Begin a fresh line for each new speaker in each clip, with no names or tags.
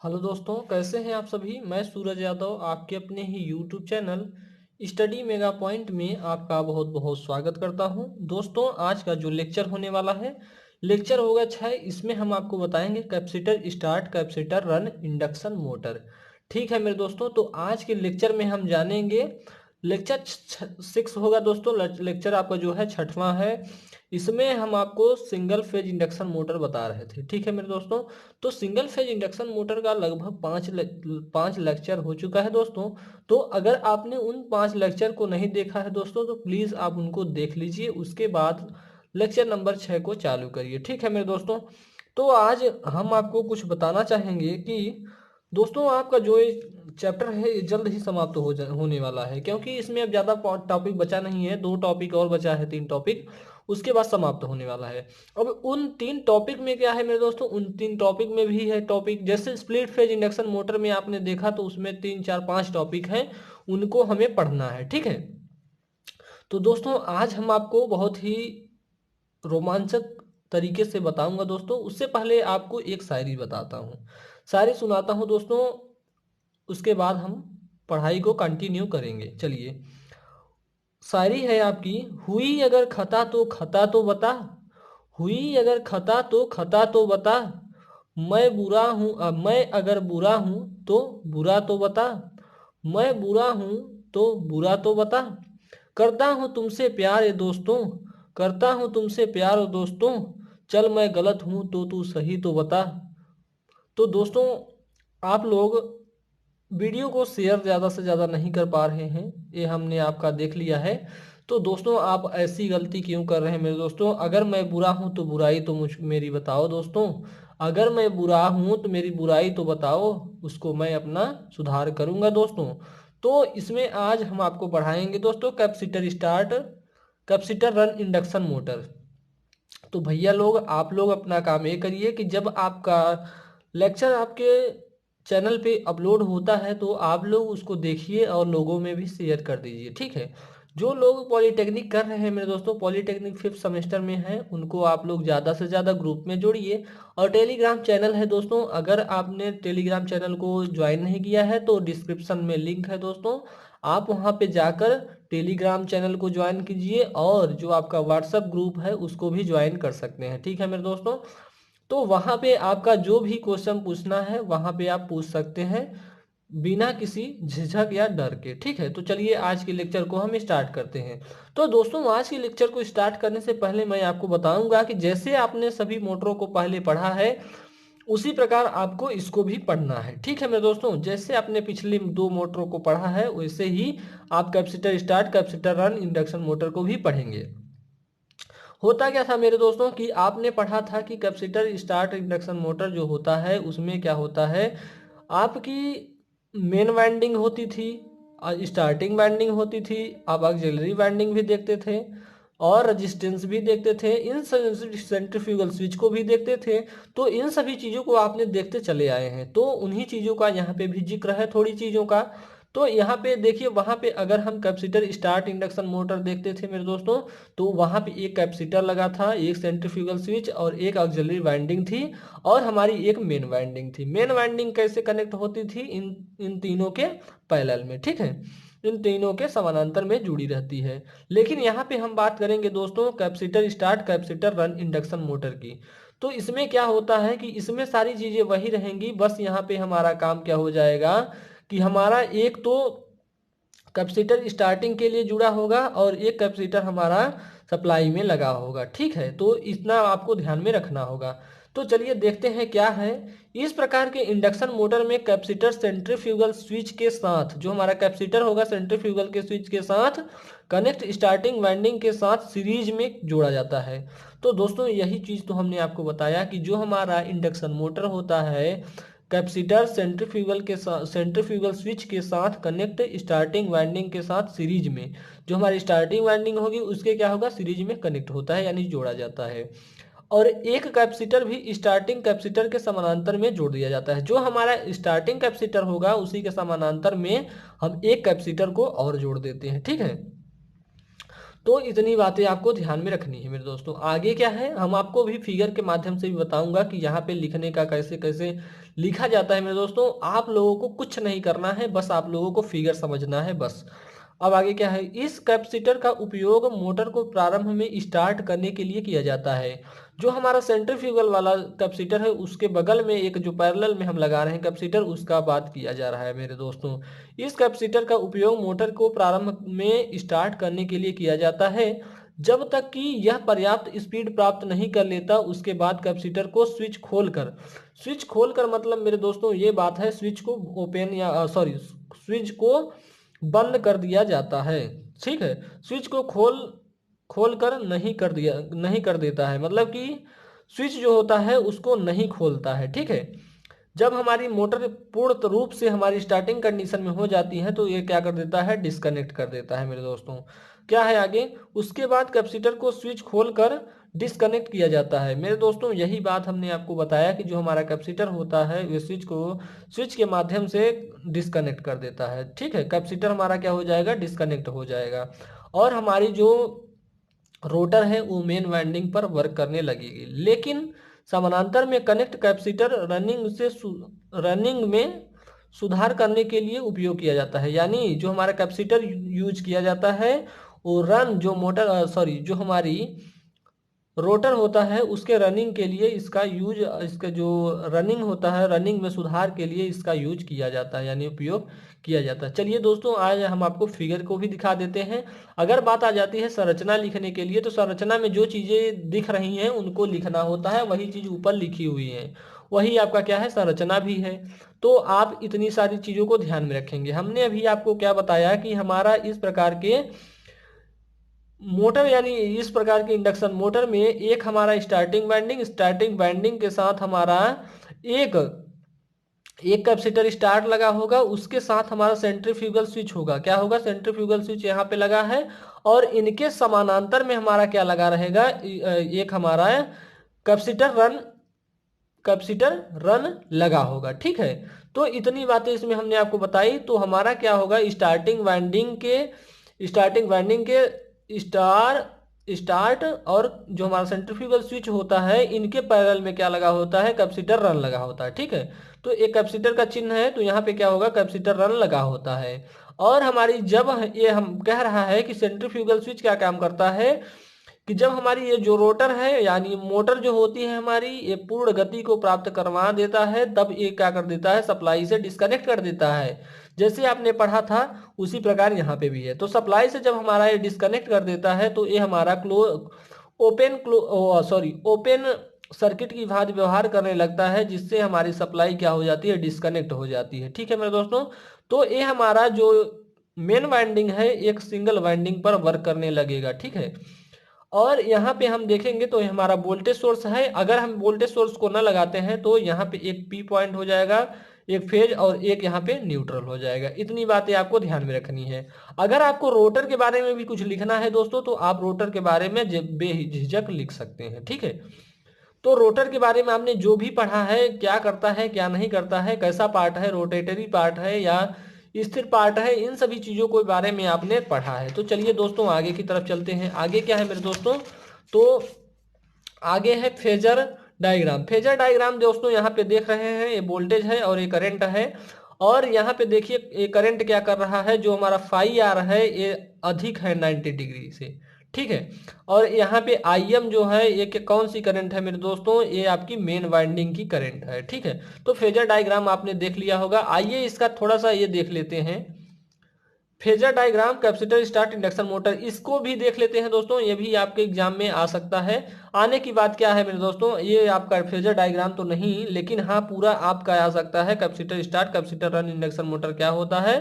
Hello दोस्तों, कैसे हैं आप सभी। मैं सूरज यादव आपके अपने ही YouTube channel study mega point में आपका बहुत बहुत स्वागत करता हूं। दोस्तों, आज का जो लेक्चर होने वाला है, लेक्चर होगा 6। इसमें हम आपको बताएंगे capacitor start, capacitor run, induction motor. ठीक है मेरे दोस्तों, तो आज के लेक्चर में हम जानेंगे लेक्चर 6 होगा दोस्तों। लेक्चर आपका जो है 6वां है। इसमें हम आपको सिंगल फेज इंडक्शन मोटर बता रहे थे। ठीक है मेरे दोस्तों, तो सिंगल फेज इंडक्शन मोटर का लगभग पाँच लेक्चर हो चुका है दोस्तों। तो अगर आपने उन 5 लेक्चर को नहीं देखा है दोस्तों, तो प्लीज़ आप उनको देख लीजिए, उसके बाद लेक्चर नंबर 6 को चालू करिए। ठीक है मेरे दोस्तों, तो आज हम आपको कुछ बताना चाहेंगे कि दोस्तों आपका जो ये चैप्टर है ये जल्द ही समाप्त होने वाला है, क्योंकि इसमें अब ज़्यादा टॉपिक बचा नहीं है। 2 टॉपिक और बचा है, 3 टॉपिक, उसके बाद समाप्त होने वाला है। अब उन 3 टॉपिक में क्या है मेरे दोस्तों, उन 3 टॉपिक में भी है टॉपिक, जैसे स्प्लिट फेज इंडक्शन मोटर में आपने देखा तो उसमें 3 4 5 टॉपिक हैं, उनको हमें पढ़ना है। ठीक है, तो दोस्तों आज हम आपको बहुत ही रोमांचक तरीके से बताऊंगा दोस्तों। उससे पहले आपको एक शायरी बताता हूँ, शायरी सुनाता हूँ दोस्तों, उसके बाद हम पढ़ाई को कंटिन्यू करेंगे। चलिए, शायरी है आपकी। हुई अगर खता तो खता तो बता, हुई अगर खता तो खता तो बता, मैं बुरा हूँ, मैं अगर बुरा हूँ तो बुरा तो बता, मैं बुरा हूँ तो बुरा तो बता, करता हूँ तुमसे प्यार ये दोस्तों, करता हूँ तुमसे प्यार दोस्तों, चल मैं गलत हूँ तो तू सही तो बता। तो दोस्तों, आप लोग वीडियो को शेयर ज़्यादा से ज़्यादा नहीं कर पा रहे हैं, ये हमने आपका देख लिया है। तो दोस्तों, आप ऐसी गलती क्यों कर रहे हैं मेरे दोस्तों। अगर मैं बुरा हूं तो बुराई तो मेरी बताओ दोस्तों, अगर मैं बुरा हूं तो मेरी बुराई तो बताओ, उसको मैं अपना सुधार करूंगा दोस्तों। तो इसमें आज हम आपको पढ़ाएंगे दोस्तों capacitor start, capacitor run, induction motor. तो भैया लोग, आप लोग अपना काम ये करिए कि जब आपका लेक्चर आपके चैनल पे अपलोड होता है तो आप लोग उसको देखिए और लोगों में भी शेयर कर दीजिए। ठीक है, जो लोग पॉलीटेक्निक कर रहे हैं मेरे दोस्तों, पॉलीटेक्निक 5th सेमेस्टर में हैं, उनको आप लोग ज़्यादा से ज़्यादा ग्रुप में जोड़िए। और टेलीग्राम चैनल है दोस्तों, अगर आपने टेलीग्राम चैनल को ज्वाइन नहीं किया है तो डिस्क्रिप्शन में लिंक है दोस्तों, आप वहाँ पे जाकर टेलीग्राम चैनल को ज्वाइन कीजिए, और जो आपका व्हाट्सएप ग्रुप है उसको भी ज्वाइन कर सकते हैं। ठीक है मेरे दोस्तों, तो वहाँ पे आपका जो भी क्वेश्चन पूछना है वहाँ पे आप पूछ सकते हैं, बिना किसी झिझक या डर के। ठीक है, तो चलिए आज के लेक्चर को हम स्टार्ट करते हैं। तो दोस्तों, आज के लेक्चर को स्टार्ट करने से पहले मैं आपको बताऊंगा कि जैसे आपने सभी मोटरों को पहले पढ़ा है, उसी प्रकार आपको इसको भी पढ़ना है। ठीक है मेरे दोस्तों, जैसे आपने पिछले 2 मोटरों को पढ़ा है वैसे ही आप capacitor start, capacitor run, induction motor को भी पढ़ेंगे। होता क्या था मेरे दोस्तों कि आपने पढ़ा था कि कैपेसिटर स्टार्ट इंडक्शन मोटर जो होता है उसमें क्या होता है, आपकी मेन वाइंडिंग होती थी, स्टार्टिंग वाइंडिंग होती थी, आप ऑक्सिलरी वाइंडिंग भी देखते थे, और रेजिस्टेंस भी देखते थे, इन सेंट्रीफ्यूगल स्विच को भी देखते थे। तो इन सभी चीज़ों को आपने देखते चले आए हैं, तो उन्हीं चीज़ों का यहाँ पे भी जिक्र है, थोड़ी चीज़ों का। तो यहाँ पे देखिए, वहाँ पे अगर हम कैपेसिटर स्टार्ट इंडक्शन मोटर देखते थे मेरे दोस्तों, तो वहाँ पे एक कैपेसिटर लगा था, एक सेंट्रीफ्यूगल स्विच और एक ऑक्सिलरी वाइंडिंग थी, और हमारी एक मेन वाइंडिंग थी। मेन वाइंडिंग कैसे कनेक्ट होती थी, इन इन तीनों के पैरेलल में। ठीक है, इन तीनों के समानांतर में जुड़ी रहती है। लेकिन यहाँ पे हम बात करेंगे दोस्तों capacitor start, capacitor run, induction motor की। तो इसमें क्या होता है कि इसमें सारी चीज़ें वही रहेंगी, बस यहाँ पे हमारा काम क्या हो जाएगा कि हमारा एक तो कैपेसिटर स्टार्टिंग के लिए जुड़ा होगा और एक कैपेसिटर हमारा सप्लाई में लगा होगा। ठीक है, तो इतना आपको ध्यान में रखना होगा। तो चलिए देखते हैं क्या है। इस प्रकार के इंडक्शन मोटर में कैपेसिटर सेंट्रीफ्यूगल स्विच के साथ, जो हमारा कैपेसिटर होगा सेंट्रीफ्यूगल के स्विच के साथ कनेक्ट स्टार्टिंग वाइंडिंग के साथ सीरीज में जोड़ा जाता है। तो दोस्तों, यही चीज़ तो हमने आपको बताया कि जो हमारा इंडक्शन मोटर होता है, कैपेसिटर सेंट्रीफ्यूगल के साथ, सेंट्रीफ्यूगल स्विच के साथ कनेक्ट स्टार्टिंग वाइंडिंग के साथ सीरीज में, जो हमारी स्टार्टिंग वाइंडिंग होगी उसके क्या होगा, सीरीज में कनेक्ट होता है, यानी जोड़ा जाता है। और एक कैपेसिटर भी स्टार्टिंग कैपेसिटर के समानांतर में जोड़ दिया जाता है। जो हमारा स्टार्टिंग कैपेसिटर होगा उसी के समानांतर में हम एक कैपेसिटर को और जोड़ देते हैं। ठीक है, तो इतनी बातें आपको ध्यान में रखनी है मेरे दोस्तों। आगे क्या है, हम आपको भी फिगर के माध्यम से भी बताऊंगा कि यहाँ पे लिखने का कैसे कैसे लिखा जाता है मेरे दोस्तों। आप लोगों को कुछ नहीं करना है, बस आप लोगों को फिगर समझना है बस। अब आगे क्या है, इस कैपेसिटर का उपयोग मोटर को प्रारंभ में स्टार्ट करने के लिए किया जाता है। जो हमारा सेंट्रीफ्यूगल वाला कैपेसिटर है उसके बगल में एक जो पैरेलल में हम लगा रहे हैं कैपेसिटर, उसका बात किया जा रहा है मेरे दोस्तों। इस कैपेसिटर का उपयोग मोटर को प्रारंभ में स्टार्ट करने के लिए किया जाता है। जब तक कि यह पर्याप्त स्पीड प्राप्त नहीं कर लेता, उसके बाद कैपेसिटर को स्विच खोलकर मतलब मेरे दोस्तों ये बात है, स्विच को ओपन या सॉरी स्विच को बंद कर दिया जाता है। ठीक है, स्विच को खोल कर नहीं कर देता है, मतलब कि स्विच जो होता है उसको नहीं खोलता है। ठीक है, जब हमारी मोटर पूर्ण रूप से हमारी स्टार्टिंग कंडीशन में हो जाती है तो ये क्या कर देता है, डिस्कनेक्ट कर देता है मेरे दोस्तों। क्या है आगे, उसके बाद कैपेसिटर को स्विच खोलकर डिस्कनेक्ट किया जाता है मेरे दोस्तों। यही बात हमने आपको बताया कि जो हमारा कैपेसिटर होता है वे स्विच के माध्यम से डिस्कनेक्ट कर देता है। ठीक है, कैपेसिटर हमारा क्या हो जाएगा, डिस्कनेक्ट हो जाएगा और हमारी जो रोटर है वो मेन वाइंडिंग पर वर्क करने लगेगी। लेकिन समानांतर में कनेक्ट कैपेसिटर रनिंग में सुधार करने के लिए उपयोग किया जाता है। यानी जो हमारा कैपेसिटर यूज किया जाता है वो जो हमारी रोटर होता है उसके रनिंग के लिए इसका जो रनिंग होता है, रनिंग में सुधार के लिए इसका यूज किया जाता है, यानी उपयोग किया जाता है। चलिए दोस्तों, आज हम आपको फिगर को भी दिखा देते हैं। अगर बात आ जाती है संरचना लिखने के लिए, तो संरचना में जो चीज़ें दिख रही हैं उनको लिखना होता है, वही चीज़ ऊपर लिखी हुई है, वही आपका क्या है, संरचना भी है। तो आप इतनी सारी चीज़ों को ध्यान में रखेंगे। हमने अभी आपको क्या बताया कि हमारा इस प्रकार के मोटर यानी इस प्रकार के इंडक्शन मोटर में एक हमारा स्टार्टिंग वाइंडिंग के साथ हमारा एक एक कैपेसिटर स्टार्ट लगा होगा, उसके साथ हमारा सेंट्रीफ्यूगल स्विच होगा। क्या होगा, सेंट्रीफ्यूगल स्विच यहाँ पे लगा है और इनके समानांतर में हमारा क्या लगा रहेगा, एक हमारा कैपेसिटर रन लगा होगा। ठीक है, तो इतनी बातें इसमें हमने आपको बताई। तो हमारा क्या होगा, स्टार्टिंग वाइंडिंग के स्टार्ट और जो हमारा सेंट्रीफ्यूगल स्विच होता है इनके पैरेलल में क्या लगा होता है, कैपेसिटर रन लगा होता है। ठीक है, तो एक कैपेसिटर का चिन्ह है तो यहाँ पे क्या होगा, कैपेसिटर रन लगा होता है। और हमारी जब ये हम कह रहा है कि सेंट्रीफ्यूगल स्विच क्या काम करता है कि जब हमारी ये जो रोटर है यानी मोटर जो होती है हमारी, ये पूर्ण गति को प्राप्त करवा देता है, तब ये क्या कर देता है, सप्लाई से डिस्कनेक्ट कर देता है। जैसे आपने पढ़ा था उसी प्रकार यहाँ पे भी है। तो सप्लाई से जब हमारा ये डिस्कनेक्ट कर देता है तो ये हमारा ओपन सर्किट की भांति व्यवहार करने लगता है, जिससे हमारी सप्लाई क्या हो जाती है, डिस्कनेक्ट हो जाती है। ठीक है मेरे दोस्तों, तो ये हमारा जो मेन वाइंडिंग है एक सिंगल वाइंडिंग पर वर्क करने लगेगा। ठीक है, और यहाँ पे हम देखेंगे तो हमारा वोल्टेज सोर्स है। अगर हम वोल्टेज सोर्स को न लगाते हैं तो यहाँ पे एक पी पॉइंट हो जाएगा, एक फेज और एक यहाँ पे न्यूट्रल हो जाएगा। इतनी बातें आपको ध्यान में रखनी है। अगर आपको रोटर के बारे में भी कुछ लिखना है दोस्तों तो आप रोटर के बारे में बेझिझक लिख सकते हैं। ठीक है, तो रोटर के बारे में आपने जो भी पढ़ा है, क्या करता है क्या नहीं करता है, कैसा पार्ट है, रोटेटरी पार्ट है या स्थिर पार्ट है, इन सभी चीज़ों के बारे में आपने पढ़ा है। तो चलिए दोस्तों आगे की तरफ चलते हैं। आगे क्या है मेरे दोस्तों, तो आगे है फेजर डायग्राम। फेजर डायग्राम दोस्तों यहाँ पे देख रहे हैं, ये वोल्टेज है और ये करंट है। और यहाँ पे देखिए ये करंट क्या कर रहा है, जो हमारा फाई आर है ये अधिक है 90 डिग्री से। ठीक है, और यहाँ पे आई एम जो है ये कौन सी करंट है मेरे दोस्तों, ये आपकी मेन वाइंडिंग की करंट है। ठीक है, तो फेजर डायग्राम आपने देख लिया होगा। आइए इसका थोड़ा सा ये देख लेते हैं, phasor diagram capacitor start induction motor, इसको भी देख लेते हैं दोस्तों। ये भी आपके एग्जाम में आ सकता है। आने की बात क्या है मेरे दोस्तों, ये आपका फेजर डायग्राम तो नहीं, लेकिन हाँ पूरा आपका आ सकता है। Capacitor start capacitor run induction motor क्या होता है,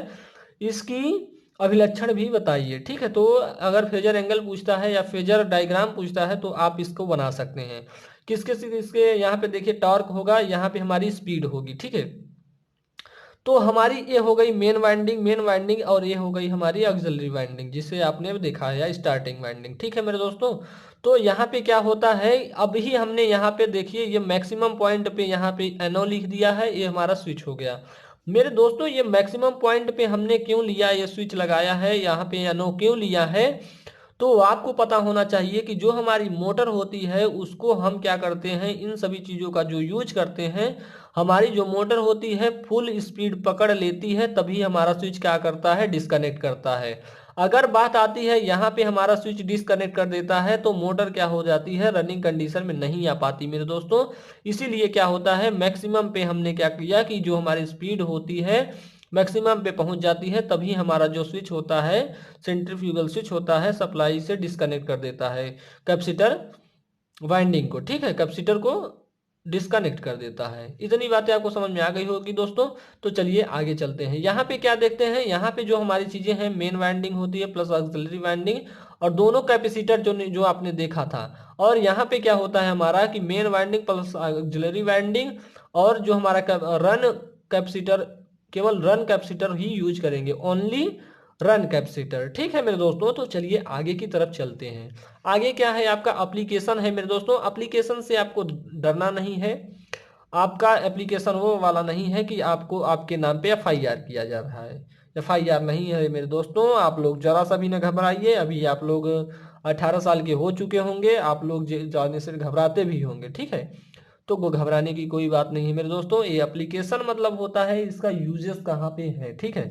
इसकी अभिलक्षण भी बताइए। ठीक है, तो अगर फेजर एंगल पूछता है या फेजर डायग्राम पूछता है तो आप इसको बना सकते हैं। किसके यहाँ पे देखिए टॉर्क होगा, यहाँ पे हमारी स्पीड होगी। ठीक है, तो हमारी ये हो गई मेन वाइंडिंग और ये हो गई हमारी ऑक्सिलरी वाइंडिंग, जिसे आपने देखा है, या स्टार्टिंग वाइंडिंग। ठीक है मेरे दोस्तों, तो यहाँ पे क्या होता है, अभी हमने यहाँ पे देखिए ये मैक्सिमम पॉइंट पे यहाँ पे NO लिख दिया है, ये हमारा स्विच हो गया। मेरे दोस्तों ये मैक्सिमम पॉइंट पे हमने क्यों लिया, ये स्विच लगाया है यहाँ पे NO क्यों लिया है, तो आपको पता होना चाहिए कि जो हमारी मोटर होती है उसको हम क्या करते हैं, इन सभी चीज़ों का जो यूज करते हैं, हमारी जो मोटर होती है फुल स्पीड पकड़ लेती है तभी हमारा स्विच क्या करता है, डिस्कनेक्ट करता है। अगर बात आती है यहाँ पे हमारा स्विच डिस्कनेक्ट कर देता है तो मोटर क्या हो जाती है, रनिंग कंडीशन में नहीं आ पाती मेरे दोस्तों। इसीलिए क्या होता है, मैक्सिमम पे हमने क्या किया कि जो हमारी स्पीड होती है मैक्सिमम पे पहुंच जाती है तभी हमारा जो स्विच होता है, सेंट्रीफ्यूगल स्विच होता है, सप्लाई से डिस्कनेक्ट कर देता है कैपेसिटर वाइंडिंग को। ठीक है, कैपेसिटर को डिस्कनेक्ट कर देता है। इतनी बातें आपको समझ में आ गई होगी दोस्तों। तो चलिए आगे चलते हैं। यहाँ पे क्या देखते हैं, यहाँ पे जो हमारी चीजें हैं, मेन वाइंडिंग होती है प्लस ऑक्सिलरी वाइंडिंग और दोनों कैपेसिटर जो जो आपने देखा था। और यहाँ पे क्या होता है हमारा कि main winding plus auxiliary winding और जो हमारा रन कैपेसिटर, केवल रन कैपेसिटर ही यूज करेंगे, ओनली रन कैपेसिटर। ठीक है मेरे दोस्तों, तो चलिए आगे की तरफ चलते हैं। आगे क्या है, आपका एप्लीकेशन है मेरे दोस्तों। एप्लीकेशन से आपको डरना नहीं है। आपका एप्लीकेशन वो वाला नहीं है कि आपको आपके नाम पे एफआईआर किया जा रहा है। एफआईआर नहीं है मेरे दोस्तों, आप लोग जरा सा भी न घबराइए। अभी आप लोग 18 साल के हो चुके होंगे, आप लोग जाने से घबराते भी होंगे। ठीक है, तो वो घबराने की कोई बात नहीं है मेरे दोस्तों। ये एप्लीकेशन मतलब होता है इसका यूजेस कहाँ पे है। ठीक है,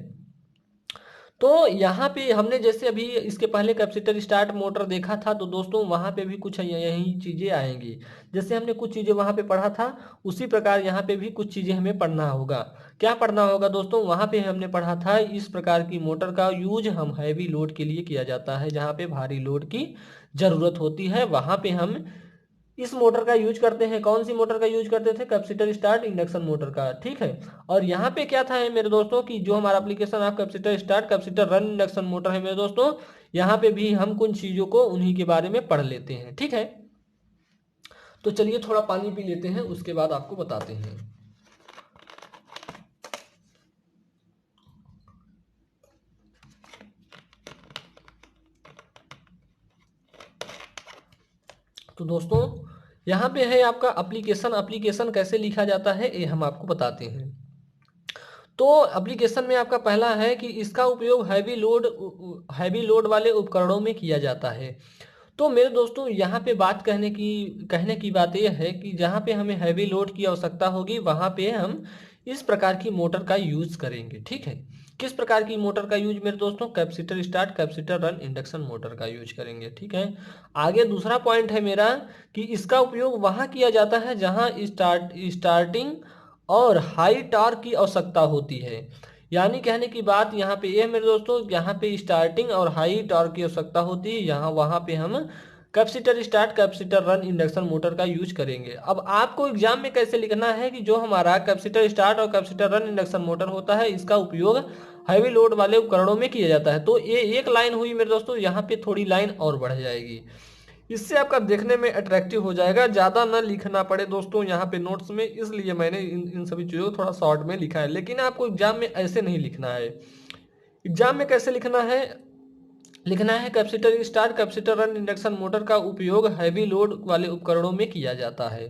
तो यहाँ पे हमने जैसे अभी इसके पहले कैपेसिटर स्टार्ट मोटर देखा था, तो दोस्तों वहाँ पे भी कुछ यही चीज़ें आएंगी। जैसे हमने कुछ चीज़ें वहाँ पे पढ़ा था, उसी प्रकार यहाँ पे भी कुछ चीज़ें हमें पढ़ना होगा। क्या पढ़ना होगा दोस्तों, वहाँ पे हमने पढ़ा था इस प्रकार की मोटर का यूज हम हैवी लोड के लिए किया जाता है, जहाँ पे भारी लोड की ज़रूरत होती है वहाँ पे हम इस मोटर का यूज करते हैं। कौन सी मोटर का यूज करते थे, कैपेसिटर स्टार्ट इंडक्शन मोटर का। ठीक है, और यहाँ पे क्या था है मेरे दोस्तों कि जो हमारा application of capacitor start capacitor run induction motor है मेरे दोस्तों, यहाँ पे भी हम कुछ चीज़ों को उन्हीं के बारे में पढ़ लेते हैं। ठीक है, तो चलिए थोड़ा पानी पी लेते हैं, उसके बाद आपको बताते हैं। तो दोस्तों यहाँ पे है आपका एप्लीकेशन। एप्लीकेशन कैसे लिखा जाता है ये हम आपको बताते हैं। तो एप्लीकेशन में आपका पहला है कि इसका उपयोग हैवी लोड वाले उपकरणों में किया जाता है। तो मेरे दोस्तों यहाँ पे बात कहने की बात यह है कि जहाँ पे हमें हैवी लोड की आवश्यकता होगी वहाँ पे हम इस प्रकार की मोटर का यूज करेंगे। ठीक है, किस प्रकार की मोटर का यूज मेरे दोस्तों, capacitor start capacitor run induction motor का यूज करेंगे। ठीक है, आगे दूसरा पॉइंट है मेरा कि इसका उपयोग वहाँ किया जाता है जहाँ स्टार्टिंग और हाई टॉर्क की आवश्यकता होती है। यानी कहने की बात यहाँ पे ये है मेरे दोस्तों, यहाँ पे स्टार्टिंग और हाई टॉर्क की आवश्यकता होती है, यहाँ वहाँ पे हम capacitor start capacitor run induction motor का यूज करेंगे। अब आपको एग्जाम में कैसे लिखना है कि जो हमारा कैपेसिटर स्टार्ट और कैपेसिटर रन इंडक्शन मोटर होता है इसका उपयोग हैवी लोड वाले उपकरणों में किया जाता है। तो ये एक लाइन हुई मेरे दोस्तों, यहाँ पे थोड़ी लाइन और बढ़ जाएगी, इससे आपका देखने में अट्रैक्टिव हो जाएगा, ज़्यादा ना लिखना पड़े दोस्तों यहाँ पे नोट्स में, इसलिए मैंने इन सभी चीज़ों को थोड़ा शॉर्ट में लिखा है। लेकिन आपको एग्जाम में ऐसे नहीं लिखना है। एग्जाम में कैसे लिखना है, लिखना है capacitor start capacitor run induction motor का उपयोग हैवी लोड वाले उपकरणों में किया जाता है।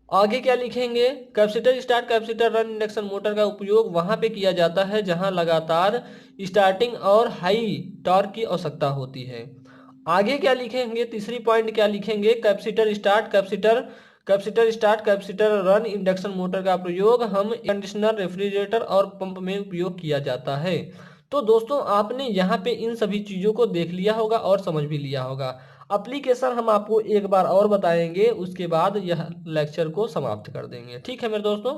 आगे क्या लिखेंगे, capacitor start capacitor run induction motor का उपयोग वहां पे किया जाता है जहां लगातार स्टार्टिंग और हाई टॉर्क की आवश्यकता होती है। आगे क्या लिखेंगे, तीसरी पॉइंट क्या लिखेंगे, capacitor start capacitor start capacitor run induction motor का प्रयोग हम कंडीशनर रेफ्रिजरेटर और पंप में उपयोग किया जाता है। तो दोस्तों आपने यहाँ पे इन सभी चीज़ों को देख लिया होगा और समझ भी लिया होगा। एप्लीकेशन हम आपको एक बार और बताएंगे, उसके बाद यह लेक्चर को समाप्त कर देंगे। ठीक है मेरे दोस्तों,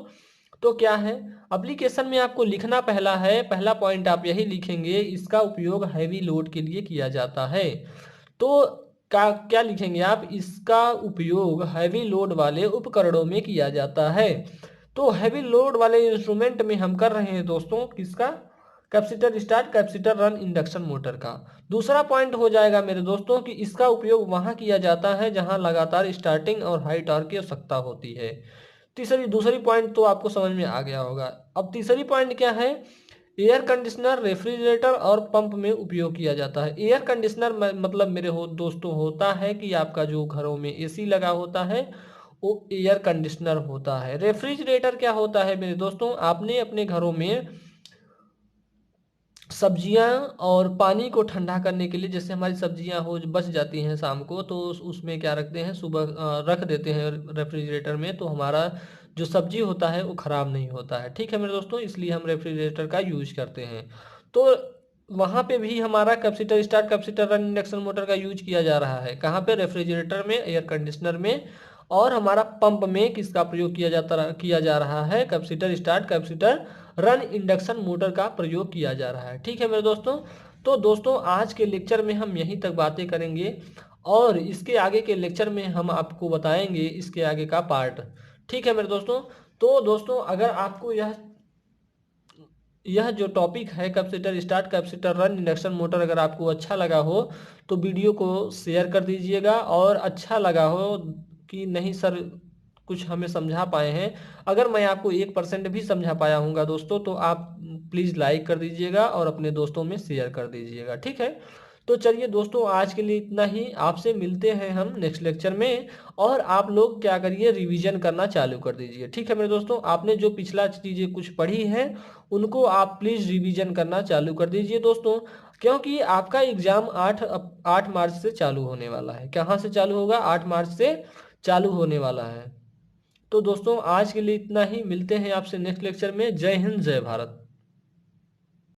तो क्या है एप्लीकेशन में आपको लिखना पहला है, पहला पॉइंट आप यही लिखेंगे, इसका उपयोग हैवी लोड के लिए किया जाता है। तो क्या लिखेंगे आप, इसका उपयोग हैवी लोड वाले उपकरणों में किया जाता है। तो हैवी लोड वाले इंस्ट्रूमेंट में हम कर रहे हैं दोस्तों किसका, capacitor start capacitor run induction motor का। दूसरा पॉइंट हो जाएगा मेरे दोस्तों कि इसका उपयोग वहां किया जाता है जहां लगातार स्टार्टिंग और हाई टॉर्क की आवश्यकता होती है। दूसरी पॉइंट तो आपको समझ में आ गया होगा। अब तीसरी पॉइंट क्या है, एयर कंडीशनर रेफ्रिजरेटर और पंप में उपयोग किया जाता है। एयर कंडीशनर मतलब मेरे दोस्तों होता है कि आपका जो घरों में एसी लगा होता है वो एयर कंडीशनर होता है। रेफ्रिजरेटर क्या होता है मेरे दोस्तों, आपने अपने घरों में सब्जियां और पानी को ठंडा करने के लिए, जैसे हमारी सब्जियां हो बच जाती हैं शाम को, तो उसमें क्या रखते हैं, सुबह रख देते हैं रेफ्रिजरेटर में, तो हमारा जो सब्जी होता है वो ख़राब नहीं होता है। ठीक है मेरे दोस्तों, इसलिए हम रेफ्रिजरेटर का यूज करते हैं। तो वहाँ पे भी हमारा capacitor start, capacitor run, induction motor का यूज किया जा रहा है। कहाँ पे? रेफ्रिजरेटर में, एयर कंडीशनर में। और हमारा पंप में किसका प्रयोग किया जा रहा है? Capacitor start, capacitor run, induction motor का प्रयोग किया जा रहा है। ठीक है मेरे दोस्तों। तो दोस्तों आज के लेक्चर में हम यहीं तक बातें करेंगे, और इसके आगे के लेक्चर में हम आपको बताएंगे इसके आगे का पार्ट। ठीक है मेरे दोस्तों। तो दोस्तों अगर आपको यह जो टॉपिक है capacitor start, capacitor run, induction motor, अगर आपको अच्छा लगा हो तो वीडियो को शेयर कर दीजिएगा। और अच्छा लगा हो कि नहीं सर कुछ हमें समझा पाए हैं, अगर मैं आपको 1% भी समझा पाया हूँगा दोस्तों, तो आप प्लीज़ लाइक कर दीजिएगा और अपने दोस्तों में शेयर कर दीजिएगा। ठीक है। तो चलिए दोस्तों आज के लिए इतना ही, आपसे मिलते हैं हम नेक्स्ट लेक्चर में। और आप लोग क्या करिए, रिवीजन करना चालू कर दीजिए। ठीक है मेरे दोस्तों, आपने जो पिछला चीज़ें कुछ पढ़ी है उनको आप प्लीज़ रिवीजन करना चालू कर दीजिए दोस्तों, क्योंकि आपका एग्ज़ाम 8 मार्च से चालू होने वाला है। कहाँ से चालू होगा? 8 मार्च से चालू होने वाला है। तो दोस्तों आज के लिए इतना ही, मिलते हैं आपसे नेक्स्ट लेक्चर में। जय हिंद, जय भारत।